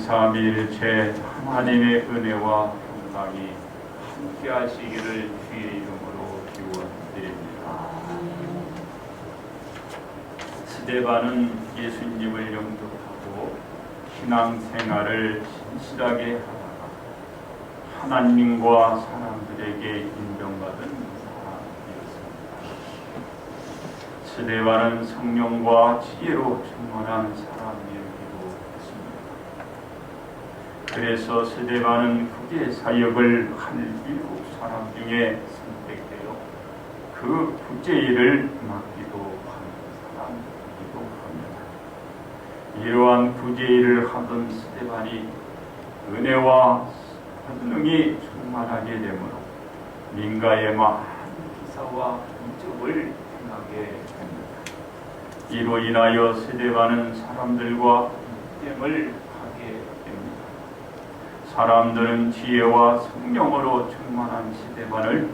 삼위일체 하나님의 은혜와 평강이 함께 하시기를 주의 이름으로 기원드립니다. 스데반은 예수님을 영접하고 신앙생활을 신실하게 하다가 하나님과 사람들에게 인정받은 사람이었습니다. 스데반은 성령과 지혜로 충만한 사람이었기도 했습니다. 그래서 스데반은 국제 사역을 한 7사람 중에 선택되어 그 국제 일을 맡기도 한 사람이기도 합니다. 이러한 국제 일을 하던 스데반이 은혜와 권능이 충만하게 되므로 민가의 많은 기사와 이적을 행하게 됩니다. 이로 인하여 스데반은 사람들과 입됨을 하게 됩니다. 사람들은 지혜와 성령으로 충만한 스데반을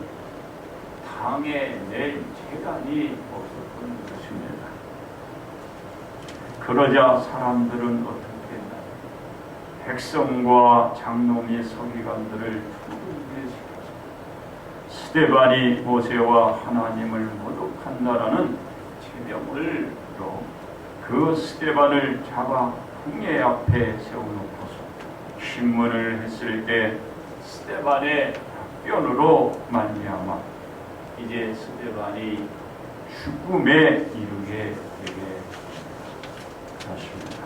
당에 낼 재간이 없었던 것입니다. 그러자 사람들은 어떻게 했나요? 백성과 장로의 서기관들을 죽음에 시켜서 스데반이 모세와 하나님을 모독한다라는 제명을 들어 그 스데반을 잡아 궁예 앞에 세워놓고서 신문을 했을 때 스데반의 답변으로 말미암아 이제 스데반이 죽음에 이르게 되게 하십니다.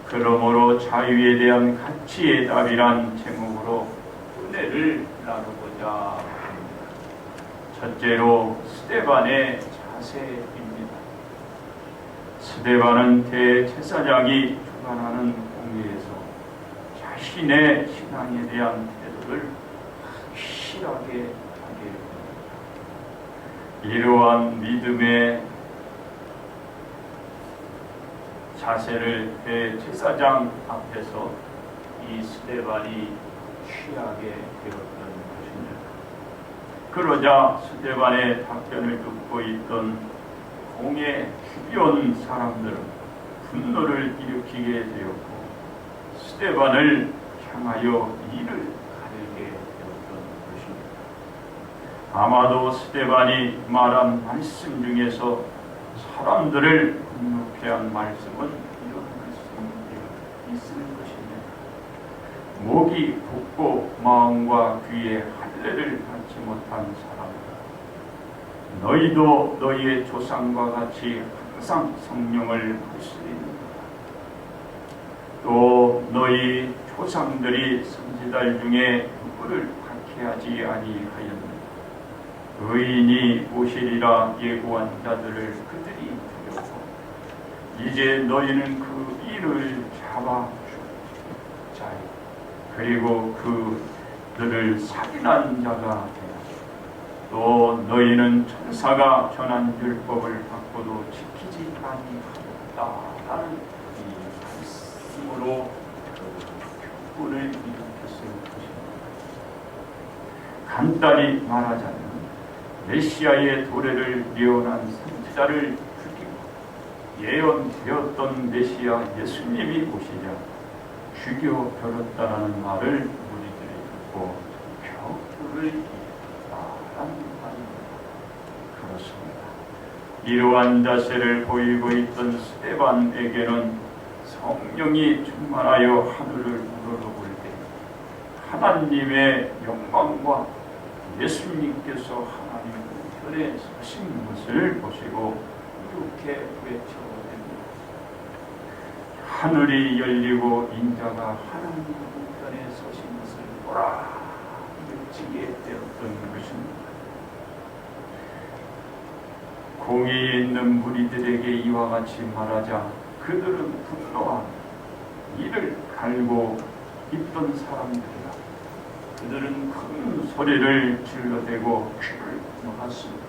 그러므로 자유에 대한 가치의 답이란 제목으로 은혜를 나누고자 합니다. 첫째로 스데반의 자세입니다. 스데반은 대제사장이 주관하는 공회에서 자신의 신앙에 대한 태도를 확실하게 하게 됩니다. 이러한 믿음의 자세를 대제사장 앞에서 이 스데반이 취하게 되었던 것입니다. 그러자 스데반의 답변을 듣고 있던 공의 주변 사람들은 분노를 일으키게 되었고 스데반을 향하여 이를 가리게 되었던 것입니다. 아마도 스데반이 말한 말씀 중에서 사람들을 분노케 한 말씀은 이런 말씀이 있을 것입니다. 목이 붓고 마음과 귀에 할례를 받지 못한 사람들아, 너희도 너희의 조상과 같이 항상 성령을 부수리는도다. 또 너희 조상들이 선지자들 중에 누구를 박해하지 아니하였느냐. 의인이 오시리라 예고한 자들을 그들이 두려워 이제 너희는 그 일을 잡아 죽자니 그리고 그들을 살인한 자가 되라. 또 너희는 천사가 전한 율법을 받고도 지키지 아니하였다라는 이 말씀으로 교훈을 일으켰을 것입니다. 간단히 말하자면 메시아의 도래를 예언한 선지자를 죽이고 예언되었던 메시아 예수님이 오시자 죽여 버렸다라는 말을 우리들이 듣고 벽돌을 이겼다라는 말입니다. 그렇습니다. 이러한 자세를 보이고 있던 스데반에게는 성령이 충만하여 하늘을 우러러볼 때 하나님의 영광과 예수님께서 하나님 우편에 서신 것을 보시고 이렇게 외쳐옵니다. 하늘이 열리고 인자가 하나님 우편에 서신 것을 보라. 외치게 되었던 것입니다. 공의에 있는 무리들에게 이와 같이 말하자 그들은 분노하며 이를 갈고 있던 사람들이라. 그들은 큰 소리를 질러대고 귀를 막았습니다.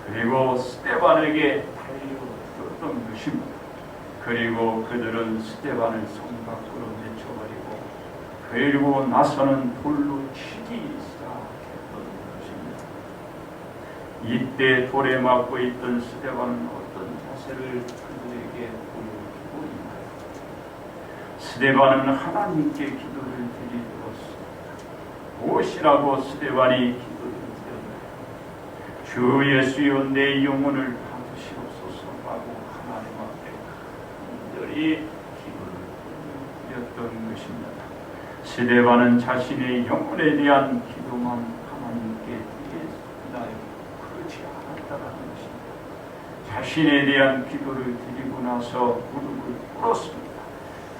그리고 스데반에게 달려들었던 것입니다. 그리고 그들은 스데반을 성 밖으로 내쳐버리고 그리고 나서는 돌로 치기 시작했던 것입니다. 이때 돌에 맞고 있던 스데반은 어떤 자세를 그들에게 보여주고 있나요? 스데반은 하나님께 기도를 드리었습니다. 무엇이라고 스데반이 기도를 드렸나요? 주 예수여 내 영혼을 받으시옵소서라고 하나님 앞에 간절히 기도를 드렸던 것입니다. 스데반은 자신의 영혼에 대한 기도만 하나님께 드렸나요? 그렇지 않았다는 것입니다. 자신에 대한 기도를 드리고 나서 무릎을 꿇었습니다.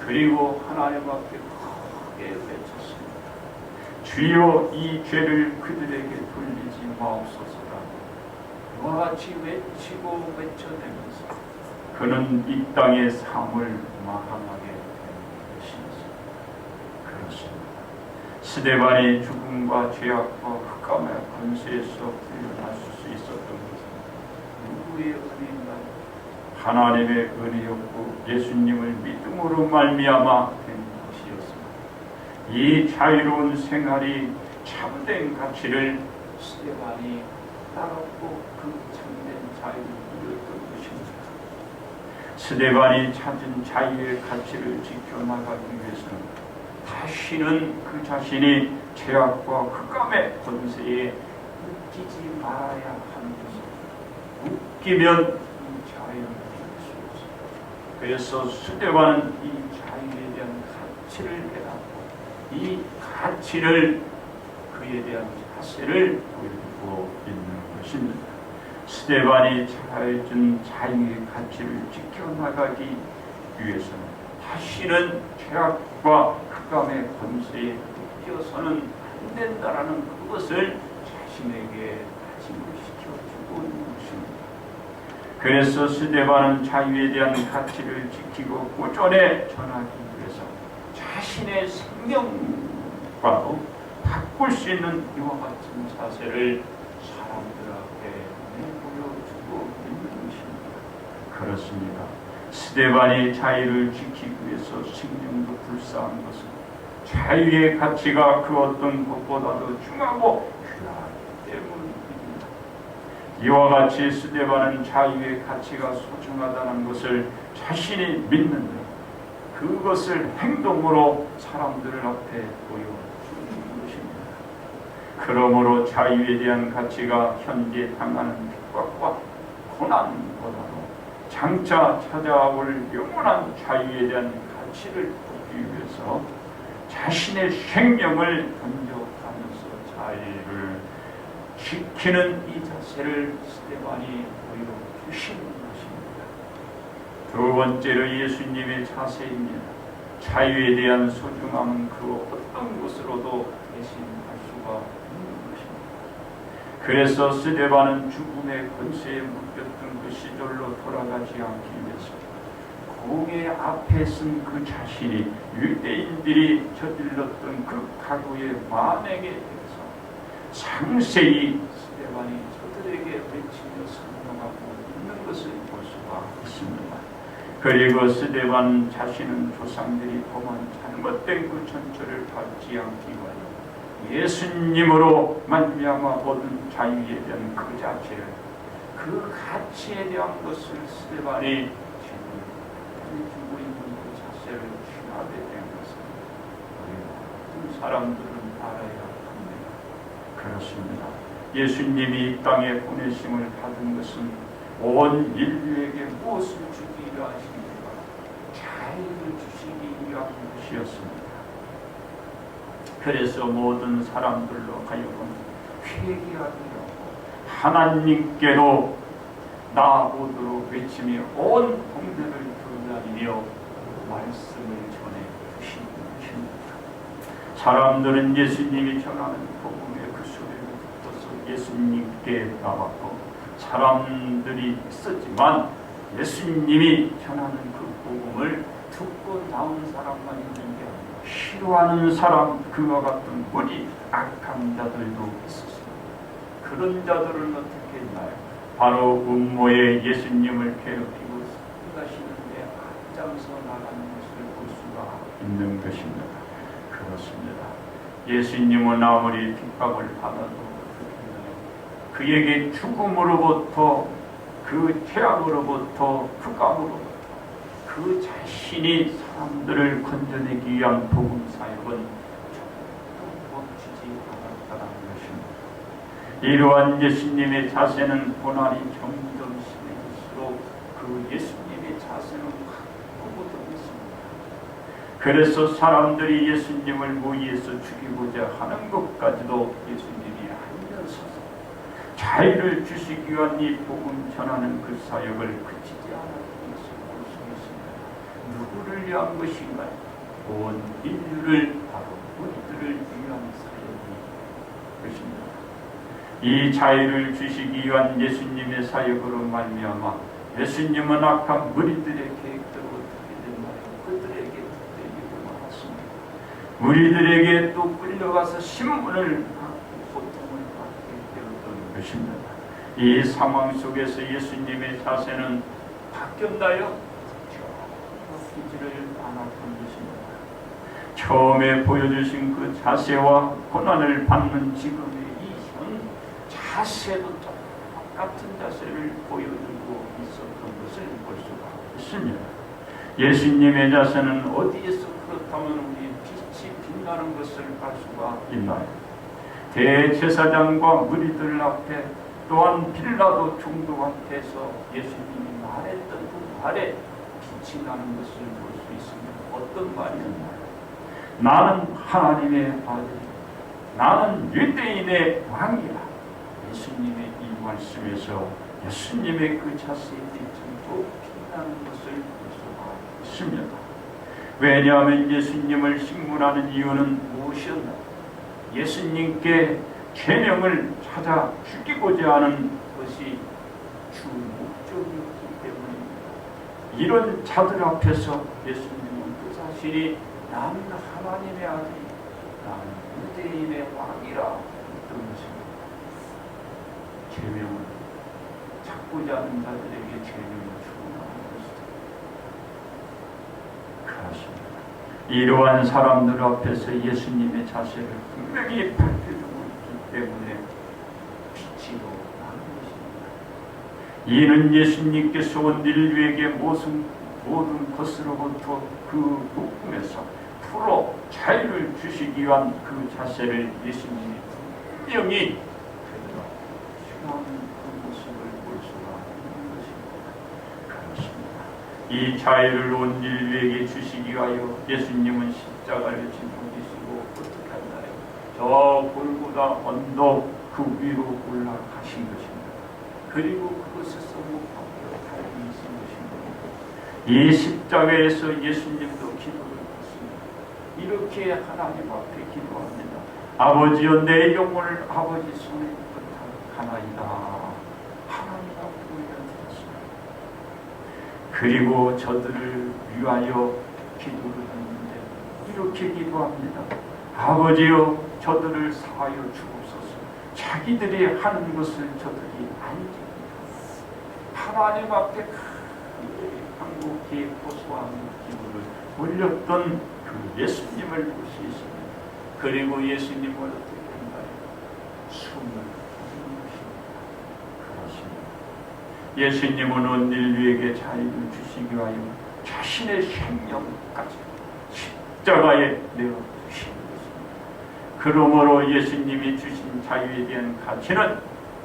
그리고 하나님 앞에 크게 외쳤습니다. 주여 이 죄를 그들에게 돌리지 마옵소서라고 이와 같이 외치고 외쳐내면서 그는 이 땅의 삶을 마감하게 된 것입니다. 그렇습니다. 스데반의 죽음과 죄악과 흑암의 권세에서 풀려날 수 있었던 것은 누구의 은혜인가요? 하나님의 은혜였고 예수님을 믿음으로 말미암아 된 것이었습니다. 이 자유로운 생활이 참된 가치를 스데반이 따랐고 그 참된 자유를 누렸던 것입니다. 스데반이 찾은 자유의 가치를 지켜나가기 위해서는 다시는 그 자신이 죄악과 흑암의 권세에 묶이지 말아야 하는 것입니다. 묶이면 그래서 스데반은 이 자유에 대한 가치를 깨닫고 이 가치를 그에 대한 자세를 보여주고 있는 것입니다. 스데반이 찾아준 자유의 가치를 지켜나가기 위해서는 다시는 죄악과 흑암의 권세에 묶여서는 안 된다라는 그것을 자신에게 다짐을 시켜주고 있는 것입니다. 그래서 스데반은 자유에 대한 가치를 지키고 꾸준히 전하기 위해서 자신의 생명과도 바꿀 수 있는 이와 같은 자세를 사람들 앞에 내보여주고 있는 것입니다. 그렇습니다. 스데반이 자유를 지키기 위해서 생명도 불사한 것은 자유의 가치가 그 어떤 것보다도 중요하고 귀하기 때문입니다. 이와 같이 스데반은 자유의 가치가 소중하다는 것을 자신이 믿는데 그것을 행동으로 사람들 앞에 보여주는 것입니다. 그러므로 자유에 대한 가치가 현재 당하는 핍박과 고난보다도 장차 찾아올 영원한 자유에 대한 가치를 얻기 위해서 자신의 생명을 던져가면서 자유를 지키는 이 자세를 스데반이 보여주시는 것입니다. 두 번째로 예수님의 자세입니다. 자유에 대한 소중함은 그 어떤 것으로도 대신할 수가 없는 것입니다. 그래서 스데반은 죽음의 권세에 묶였던 그 시절로 돌아가지 않기 위해서 공의 앞에 쓴 그 자신이 유대인들이 저질렀던 그 가구의 만행에 대해서 상세히 스데반이 저들에게 외치며 설명하고 있는 것을 볼 수가 있습니다. 그리고 스데반 자신은 조상들이 범한 잘못된 그 전처를 받지 않기 위하여 예수님으로 말미암아 얻은 자유에 대한 그 자체를 그 가치에 대한 것을 스데반이 주고 있는 그 자세를 취하게 된 것은 우리 사람들은 알아야 합니다. 그렇습니다. 예수님이 이 땅에 보내심을 받은 것은 온 인류에게 무엇을 주기 위하십니까? 자유를 주시기 위한 것이었습니다. 그래서 모든 사람들로 하여금 회개하게 하고 하나님께로 나아오도록 외치며 온 동네를 돌아다니며 말씀을 전해 주시는 것입니다. 사람들은 예수님이 전하는 복음의 그 소리를 듣고서 예수님께 나왔고 사람들이 있었지만 예수님이 전하는 그 복음을 듣고 나온 사람만 있는 게 아니라 싫어하는 사람, 그와 같은 무리 악한 자들도 있었습니다. 그런 자들은 어떻게 했나요? 바로 음모에 예수님을 괴롭히고 가시는데 앞장서 나가는 것을 볼 수가 있는 것입니다. 그렇습니다. 예수님은 아무리 핍박을 받아도 그에게 죽음으로부터 그 죄악으로부터 흑암으로부터 그 자신이 사람들을 건져내기 위한 복음 사역은 조금도 멈추지 않았다는 것입니다. 이러한 예수님의 자세는 고난이 점점 심해질수록 그 예수님의 자세는 확 굽어졌습니다. 그래서 사람들이 예수님을 무리해서 죽이고자 하는 것까지도 예수님이 알면서도 자유를 주시기 위한 이 복음 전하는 그 사역을 그치지 않았던 것을 볼 수 있습니다. 누구를 위한 것인가요? 온 인류를 바로 우리들을 위한 사역이 것입니다. 이 자유를 주시기 위한 예수님의 사역으로 말미암아 예수님은 악한 무리들의 계획대로 어떻게 됐나요? 그들에게 붙들리고 말았습니다. 무리들에게 또 끌려가서 신문을 고통을 받게 되었던 것입니다. 이 상황 속에서 예수님의 자세는 바뀌었나요? 바뀌지를 않았던 것입니다. 처음에 보여주신 그 자세와 고난을 받는 지금의 이 현 자세도 똑같은 자세를 보여주고 있었던 것을 볼 수가 있습니다. 예수님의 자세는 어디에서 그렇다면 우리 빛이 빛나는 것을 알 수가 있나요? 대제사장과 무리들 앞에 또한 빌라도 총독 앞에서 예수님이 말했던 그 말에 빛이 나는 것을 볼 수 있습니다. 어떤 말이었나요? 나는 하나님의 아들이다. 나는 유대인의 왕이다. 예수님의 이 말씀에서 예수님의 그 자세의 빛이 빛나는 것을 볼 수가 있습니다. 왜냐하면 예수님을 식문하는 이유는 무엇이었나요? 예수님께 계명을 찾아 죽이고자 하는 것이 주 목적이었기 때문입니다. 이런 자들 앞에서 예수님은 그 자신이 나는 하나님의 아들이, 나는 유대인의 왕이라 했던 것입니다. 계명을 찾고자 하는 자들에게 계명을 주고하는 것이다. 그렇습니다. 이러한 사람들 앞에서 예수님의 자세를 분명히 밝혀주고 있기 때문에 빛이 더 나는 것입니다. 이는 예수님께서 온 인류에게 모든 것으로부터 그 묶음에서 풀어 자유를 주시기 위한 그 자세를 예수님이 분명히 취하는 그 모습을 볼 수가 있는 것입니다. 그렇습니다. 이 자유를 온 인류에게 주시기 위하여 예수님은 십자가를 짊어지시고 어떻게 하나요? 저 골고다 언덕 그 위로 올라가신 것입니다. 그리고 그것에서 못 박혀 달리신 것입니다. 이 십자가에서 예수님도 기도를 했습니다. 이렇게 하나님 앞에 기도합니다. 아버지여 내 영혼을 아버지 손에 부탁하나이다. 하나님 앞에 올려드렸습니다. 그리고 저들을 위하여 기도를 했는데 이렇게 기도합니다. 아버지여 저들을 사하여 주옵소서. 자기들이 하는 것을 저들이 알지. 하나님 앞에 한국기 고소한 기도를 올렸던 그 예수님을 볼 수 있습니다. 그리고 예수님을 어떻게 한가요? 숨을 거두는 것입니다. 그렇습니다. 예수님은 온 인류에게 자유를 주시기 위하여 자신의 생명까지 십자가에 내어주신 것입니다. 그러므로 예수님이 주신 자유에 대한 가치는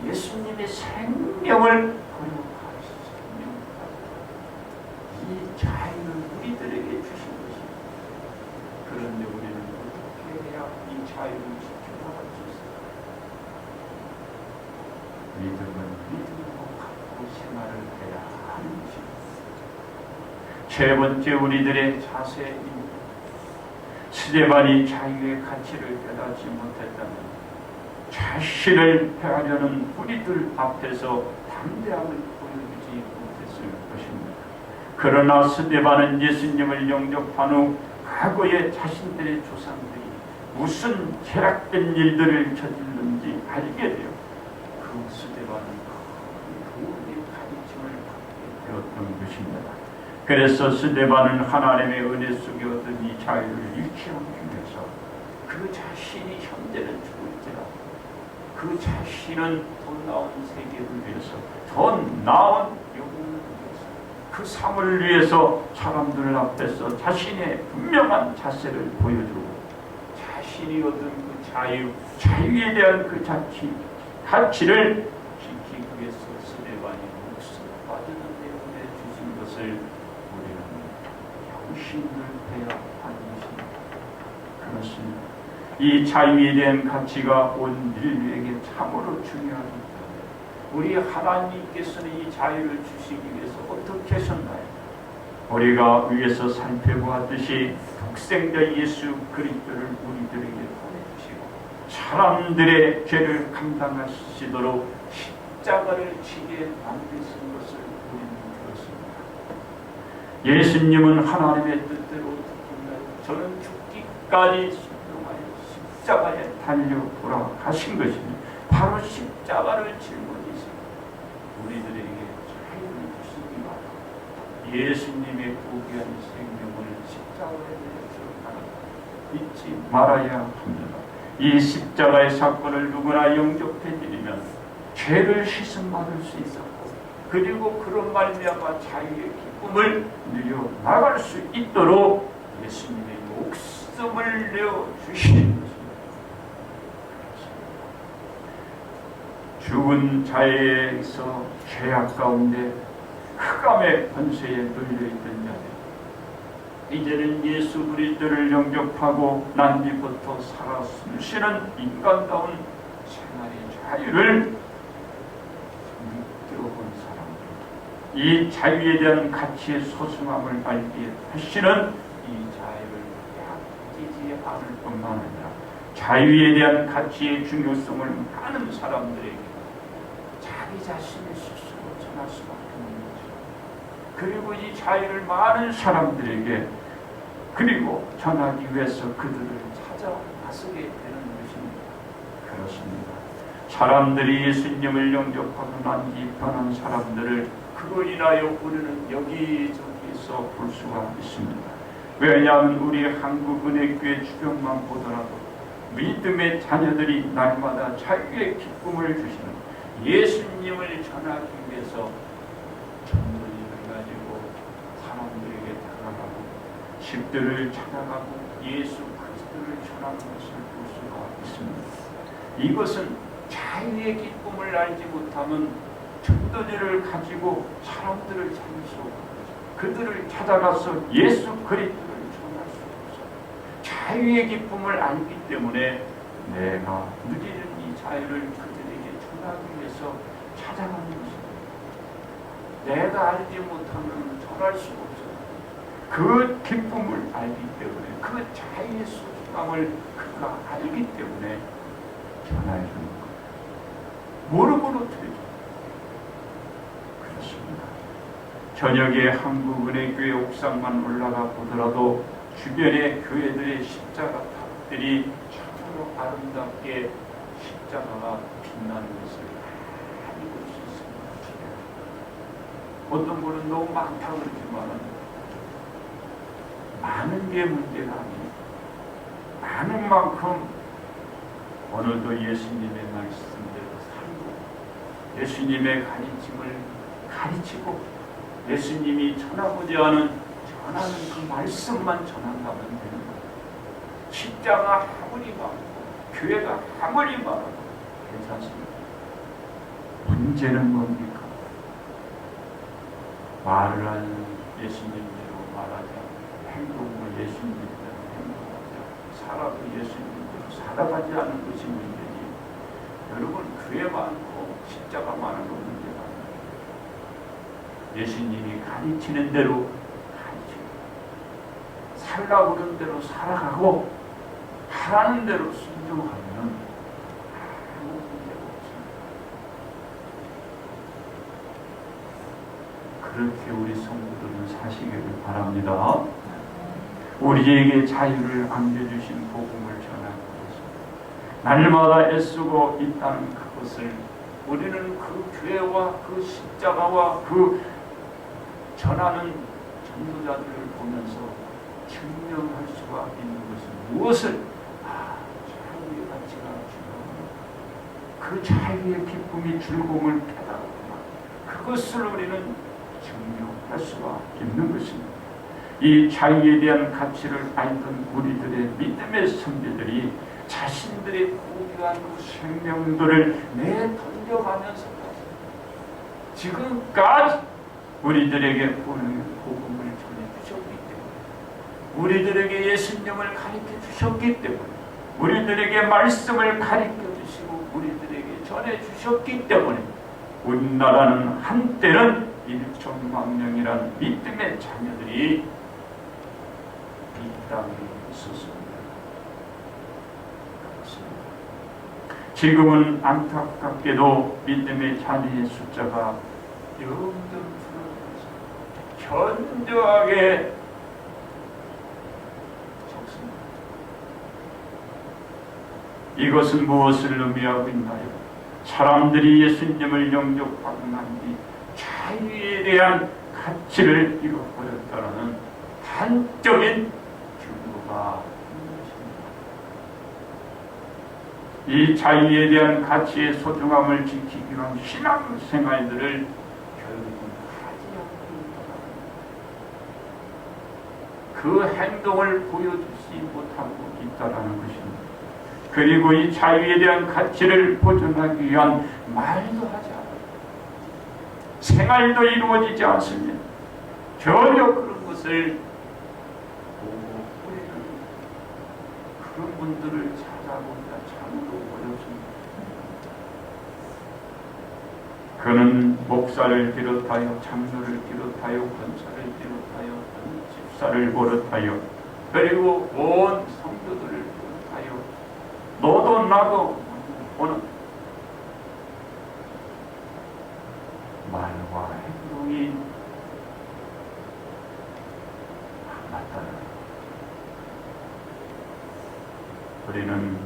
예수님의 생명을 거룩한 생명까지 이 자유를 우리들에게 주신 것입니다. 그런데 우리는 어떻게 해야 이 자유를 지켜나갈 수 있을까? 믿음은 믿음으로 갖고 생활을 해야 하는 것입니다. 세 번째 우리들의 자세입니다. 스데반이 자유의 가치를 깨닫지 못했다면 자신을 패하려는 우리들 앞에서 담대함을 보여주지 못했을 것입니다. 그러나 스데반은 예수님을 영접한 후 과거에 자신들의 조상들이 무슨 죄악된 일들을 저질렀는지 알게 되어 그 스데반은 교훈의 가르침을 받게 되었던 것입니다. 그래서 스데반은 하나님의 은혜 속에 얻은 이 자유를 유지하기 위해서 그 자신이 현재는 죽을지라도 그 자신은 더 나은 세계를 위해서, 더 나은 영혼을 위해서 그 삶을 위해서 사람들 앞에서 자신의 분명한 자세를 보여주고 자신이 얻은 그 자유에 대한 그 가치를 지키기 위해서 스데반이 목숨을 빠졌는데 은혜 주신 것을 우리는 형신을 해야 하는 것입니다. 그렇습니다. 이 자유에 대한 가치가 온 인류에게 참으로 중요합니다. 우리 하나님께서는 이 자유를 주시기 위해서 어떻게 하셨나요? 우리가 위에서 살펴보았듯이 독생자 예수 그리스도를 우리들에게 보내주시고 사람들의 죄를 감당하시도록 십자가를 지게 만드신 것을 우리는 들었습니다. 예수님은 하나님의 뜻대로 저는 죽기까지 순종하여 십자가에 달려 돌아가신 것입니다. 바로 십자가를 짊어지신 우리들에게 자유를 주시기 바랍니다. 예수님의 고귀한 생명을 십자가에 내어서 잊지 말아야 합니다. 이 십자가의 사건을 누구나 영접해드리면 죄를 씻음받을 수 있었고 그리고 그런 말미암아 자유의 기쁨을 누려 나갈 수 있도록 예수님의 목숨을 내어주신 것입니다. 죽은 자에서 죄악 가운데 흑암의 권세에 눌려있던 자들 이제는 예수 그리스도를 영접하고 난 뒤부터 살아 숨쉬는 인간다운 생활의 자유를 느껴본 사람들 이 자유에 대한 가치의 소중함을 알게 하시는 이 자유를 아끼지 않을 뿐만 아니라 자유에 대한 가치의 중요성을 아는 사람들에게 자기 자신의 스스로 전할 수밖에 없는 거죠. 그리고 이 자유를 많은 사람들에게 그리고 전하기 위해서 그들을 찾아 나서게 되는 것입니다. 그렇습니다. 사람들이 예수님을 영접하고 난 뒤 변한 사람들을 그로 인하여 우리는 여기저기서 볼 수가 있습니다. 왜냐하면 우리 한국은혜교회 주변만 보더라도 믿음의 자녀들이 날마다 자유의 기쁨을 주시는 예수님을 전하기 위해서 전도지를 가지고 사람들에게 다가가고 집들을 찾아가고 예수 그리스도를 전하는 것을 볼 수가 있습니다. 이것은 자유의 기쁨을 알지 못하면 전도지를 가지고 사람들을 찾을 수 없고 그들을 찾아가서 예수 그리스도를 전할 수 없어요. 자유의 기쁨을 알기 때문에 내가 누리는 이 자유를 그들에게 전하기 위해서 찾아가는 것입니다. 내가 알지 못하면 전할 수 없어요. 그 기쁨을 알기 때문에 그 자유의 소중함을 그가 알기 때문에 전해 주는 거예요. 모르고는 되죠. 그렇습니다. 저녁에 한국은혜교회 옥상만 올라가 보더라도 주변의 교회들의 십자가 탑들이 참으로 아름답게 십자가가 빛나는 것을 많이 볼 수 있습니다. 어떤 분은 너무 많다고 그러지만 많은 게 문제가 아니에요. 많은 만큼 오늘도 예수님의 말씀대로 살고 예수님의 가르침을 가르치고 예수님이 전하고자 하는 전하는 그 말씀만 전한다면 되는 거예요. 십자가 아무리 많고 교회가 아무리 많아도 괜찮습니다. 문제는 뭡니까? 말을 하는 예수님대로 말하자, 행동을 예수님대로 행동하자, 살아도 예수님대로 살아가지 않은 것이 문제지. 여러분 교회 많고 십자가 많은 건 문제가 아니에요. 예수님이 가르치는 대로 가르치고 살라고 그런 대로 살아가고 하라는 대로 순종하면 아무 문제가 없습니다. 그렇게 우리 성도들은 사시기를 바랍니다. 우리에게 자유를 안겨주신 복음을 전하고 있습니다. 날마다 애쓰고 있다는 그것을 우리는 그 교회와 그 십자가와 그 전하는 전도자들을 보면서 증명할 수가 있는 것은 무엇을? 자유의 가치가 중요합니다. 그 자유의 기쁨이 즐거움을 깨달았구나. 그것을 우리는 증명할 수가 있는 것입니다. 이 자유에 대한 가치를 알던 우리들의 믿음의 선배들이 자신들의 고귀한 그 생명들을 내던져가면서까지 지금까지 우리들에게 복음을 전해주셨기 때문에, 우리들에게 예수님을 가르쳐 주셨기 때문에, 우리들에게 말씀을 가르쳐 주시고 우리들에게 전해주셨기 때문에 우리나라는 한때는 1천만 명이라는 믿음의 자녀들이 이 땅에 있었습니다. 지금은 안타깝게도 믿음의 자녀의 숫자가 점점 줄어들어서 현저하게 적습니다. 이것은 무엇을 의미하고 있나요? 사람들이 예수님을 영접하고 난 뒤 자유에 대한 가치를 잃어버렸다는 단적인 증거가 있는 것입니다. 이 자유에 대한 가치의 소중함을 지키기 위한 신앙생활들을 결국은 하지 않고 있다는, 그 행동을 보여주지 못하고 있다는 것입니다. 그리고 이 자유에 대한 가치를 보존하기 위한 말도 하지 않아요. 생활도 이루어지지 않습니다. 전혀 그런 것을 보고 우리는 그런 분들을 찾아보기가 참으로 어렵습니다. 그는 목사를 비롯하여 장로를 비롯하여 권사를 비롯하여 집사를 비롯하여 그리고 온 성도들을 비롯하여 너도 나도 오는 말과 행동이 맞다는, 우리는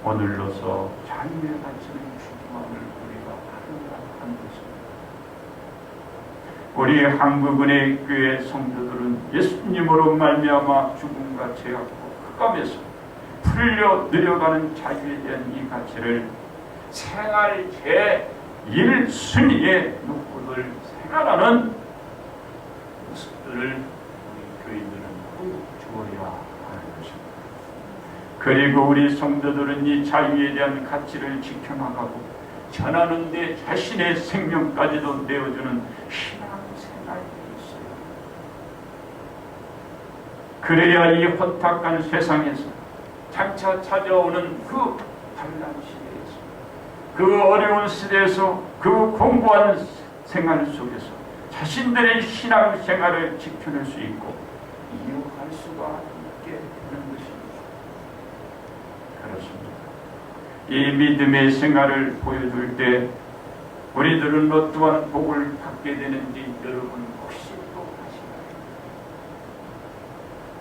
오늘로서 자유의 가치는 중요함을 우리가 알아야 하는 것입니다. 우리 한국은혜 교회 성도들은 예수님으로 말미암아 죽음과 죄악과 흑암에서 풀려 느려가는 자유에 대한 이 가치를 생활 제1순위에 놓고들 생활하는 모습들을 우리 교인들은 보여주어야 하는 것입니다. 그리고 우리 성도들은 이 자유에 대한 가치를 지켜나가고 전하는 데 자신의 생명까지도 내어주는 신앙생활이 있어요. 그래야 이 혼탁한 세상에서 장차 찾아오는 그 반란 시대에서, 그 어려운 시대에서, 그 공고한 생활 속에서 자신들의 신앙생활을 지켜낼 수 있고 이어갈 수가 있게 되는 것입니다. 그렇습니다. 이 믿음의 생활을 보여줄 때 우리들은 뭐 또한 복을 받게 되는지 여러분 혹시 또 아시나요?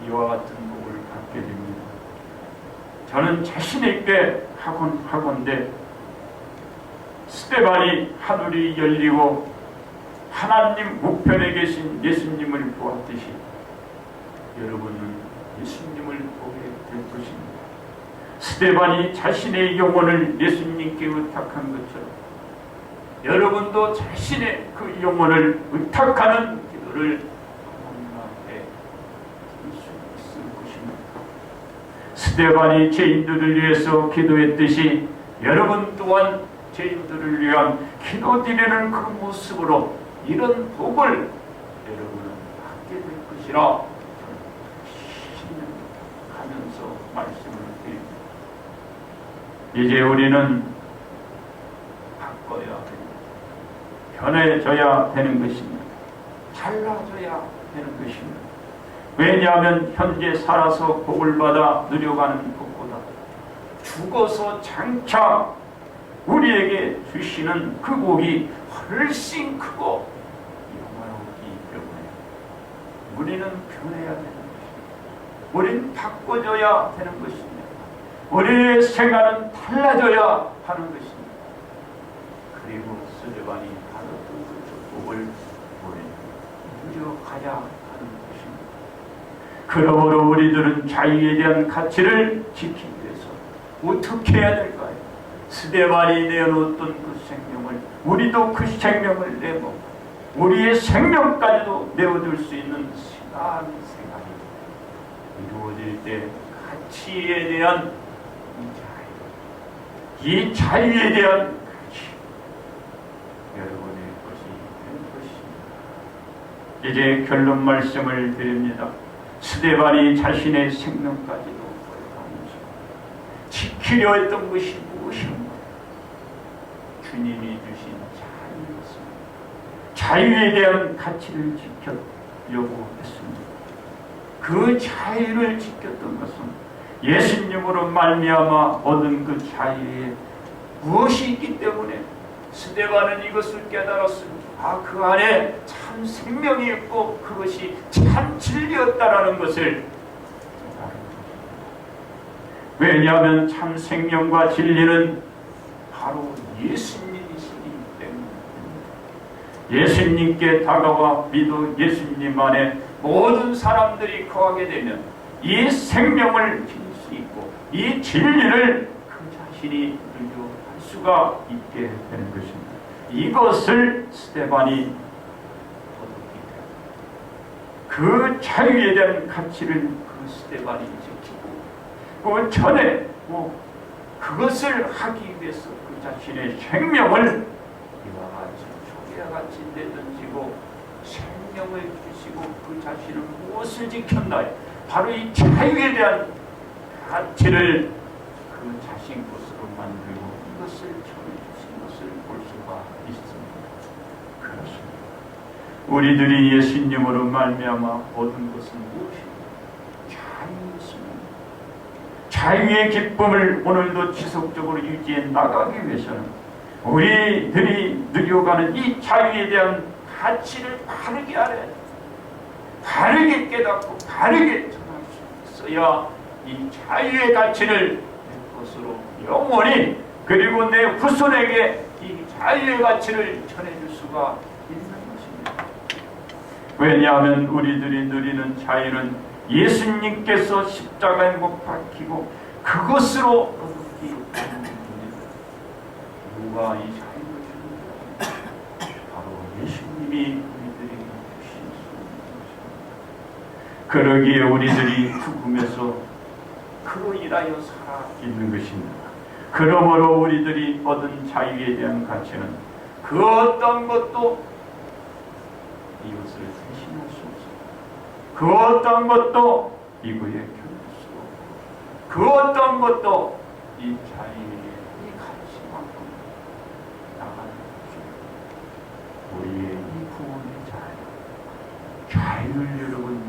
이와 같은 복을 받게 됩니다. 저는 자신있게 하건대 스데반이 하늘이 열리고 하나님 우편에 계신 예수님을 보았듯이 여러분은 예수님을 보게 될 것입니다. 스데반이 자신의 영혼을 예수님께 의탁한 것처럼 여러분도 자신의 그 영혼을 의탁하는 기도를 하나님 앞에 드릴 수 있을 것입니다. 스데반이 죄인들을 위해서 기도했듯이 여러분 또한 죄인들을 위한 기도드리는 그 모습으로 이런 복을 여러분은 받게 될 것이라 신명하면서 말씀을 드립니다. 이제 우리는 바꿔야 됩니다. 변해져야 되는 것입니다. 달라져야 되는 것입니다. 왜냐하면 현재 살아서 복을 받아 누려가는 것보다 죽어서 장차 우리에게 주시는 그 복이 훨씬 크고 영원하기 때문에 우리는 변해야 되는 것입니다. 우리는 바꿔져야 되는 것입니다. 우리의 생활은 달라져야 하는 것입니다. 그리고 스데반이 받았던 그 복을 우리는 누려가야 하는 것입니다. 그러므로 우리들은 자유에 대한 가치를 지키기 위해서 어떻게 해야 될까요? 스데반이 내어놓았던 그 생명을 우리도 그 생명을 내먹고 우리의 생명까지도 내어줄 수 있는 신앙 생활이 이루어질 때 가치에 대한 이 자유에 대한 가치, 여러분의 것이 된 것입니다. 이제 결론 말씀을 드립니다. 스데반이 자신의 생명까지도 걸어가면서 지키려 했던 것이 무엇인가? 주님이 주신 자유였습니다. 자유에 대한 가치를 지키려고 했습니다. 그 자유를 지켰던 것은 예수님으로 말미암아 얻은 그 자유에 무엇이 있기 때문에 스데반은 이것을 깨달았습니다. 그 안에 참 생명이 있고 그것이 참 진리였다라는 것을 왜냐하면 참 생명과 진리는 바로 예수님이시기 때문입니다. 예수님께 다가와 믿어 예수님 안에 모든 사람들이 거하게 되면 이 생명을 지닐 수 있고 이 진리를 그 자신이 누려할 수가 있게 되는 것입니다. 이것을 스데반이 얻었기 때문에 그 자유에 대한 가치를 그 스데반이 지키고 그 전에 그것을 하기 위해서 그 자신의 생명을 이와 같이 조개와 같이 내던지고 생명을 주시고 그 자신을 무엇을 지켰나요? 바로 이 자유에 대한 가치를 그 자신 것으로 만들고 이것을 전해주신 것을 볼 수가 있습니다. 그렇습니다. 우리들이 예수님으로 말미암아 얻은 것은 무엇입니까? 자유였습니다. 자유의 기쁨을 오늘도 지속적으로 유지해 나가기 위해서는 우리들이 누려가는 이 자유에 대한 가치를 바르게 알아야 돼요. 바르게 깨닫고 바르게 전할 수 있어야 이 자유의 가치를 내 것으로 영원히 그리고 내 후손에게 이 자유의 가치를 전해줄 수가 있는 것입니다. 왜냐하면 우리들이 누리는 자유는 예수님께서 십자가에 못 박히고 그것으로 얻었기 때문입니다. 누가 이 자유를 주는 바로 예수님이 그러기에 우리들이 죽음에서 그로 인하여 살아 있는 것입니다. 그러므로 우리들이 얻은 자유에 대한 가치는 그 어떤 것도 이것을 대신할 수 없습니다. 그 어떤 것도 이거에 견딜 수 없고 그 어떤 것도 이 자유의 이 가치만큼 나가는 것입니다. 우리의 이 구원의 자유를 여러분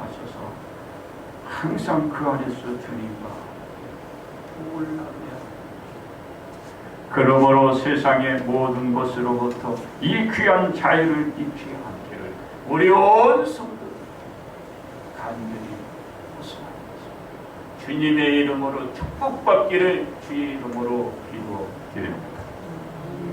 하셔서 항상 그 안에서 주님과 올라가야 그러므로 세상의 모든 것으로부터 이 귀한 자유를 입게 하기를 우리 온 성도들 간절히 소원합니다. 주님의 이름으로 축복받기를 주의 이름으로 기도드립니다.